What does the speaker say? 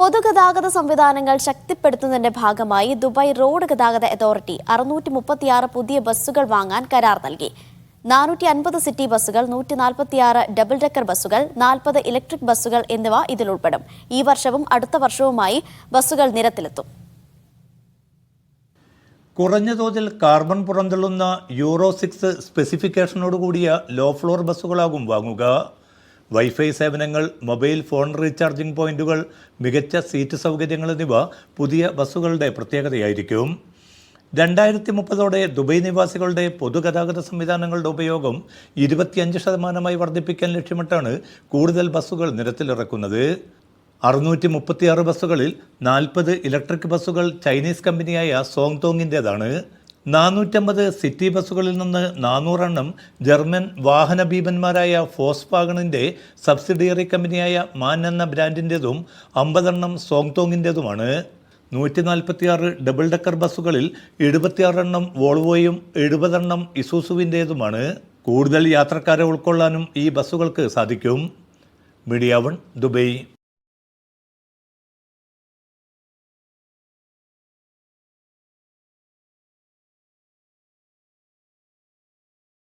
പൊതുഗതാഗത സംവിധാനങ്ങൾ ശക്തിപ്പെടുത്തുന്നതിന്റെ ഭാഗമായി ദുബായ് റോഡ് ഗതാഗത അതോറിറ്റി 636 പുതിയ ബസ്സുകൾ വാങ്ങാൻ കരാർ നൽകി. 450 സിറ്റി ബസ്സുകൾ, 146 ഡബിൾ ഡെക്കർ ബസ്സുകൾ, 40 ഇലക്ട്രിക് ബസ്സുകൾ എന്നിവ ഇതിൽ ഉൾപ്പെടും. ഈ വർഷവും അടുത്ത വർഷവുമായി ബസ്സുകൾ നിരത്തിലെത്തും. കുറഞ്ഞ തോതിൽ കാർബൺ പുറന്തള്ളുന്ന യൂറോ 6 സ്പെസിഫിക്കേഷനോടുകൂടിയ ലോ ഫ്ലോർ ബസ്സുകളാകും വാങ്ങുക. വൈഫൈ സേവനങ്ങൾ, മൊബൈൽ ഫോൺ റീചാർജിംഗ് പോയിന്റുകൾ, മികച്ച സീറ്റ് സൗകര്യങ്ങൾ എന്നിവ പുതിയ ബസ്സുകളുടെ പ്രത്യേകതയായിരിക്കും. 2030 ദുബായ് നിവാസികളുടെ പൊതുഗതാഗത സംവിധാനങ്ങളുടെ ഉപയോഗം 25% വർദ്ധിപ്പിക്കാൻ ലക്ഷ്യമിട്ടാണ് കൂടുതൽ ബസ്സുകൾ നിരത്തിലിറക്കുന്നത്. 636 ബസ്സുകളിൽ 40 ഇലക്ട്രിക് ബസ്സുകൾ ചൈനീസ് കമ്പനിയായ സോങ്തോങ്ങിൻ്റേതാണ്. 450 സിറ്റി ബസ്സുകളിൽ നിന്ന് 400 എണ്ണം ജർമ്മൻ വാഹന ഭീമന്മാരായ ഫോക്സ്വാഗണിൻ്റെ സബ്സിഡിയറി കമ്പനിയായ മാൻ എന്ന ബ്രാൻഡിൻ്റേതും 50 എണ്ണം സോങ്തോങ്ങിൻ്റേതുമാണ്. 146 ഡബിൾ ഡെക്കർ ബസ്സുകളിൽ 76 എണ്ണം വോൾവോയും 70 എണ്ണം ഇസൂസുവിൻ്റേതുമാണ്. കൂടുതൽ യാത്രക്കാരെ ഉൾക്കൊള്ളാനും ഈ ബസ്സുകൾക്ക് സാധിക്കും. Media 1 Dubai.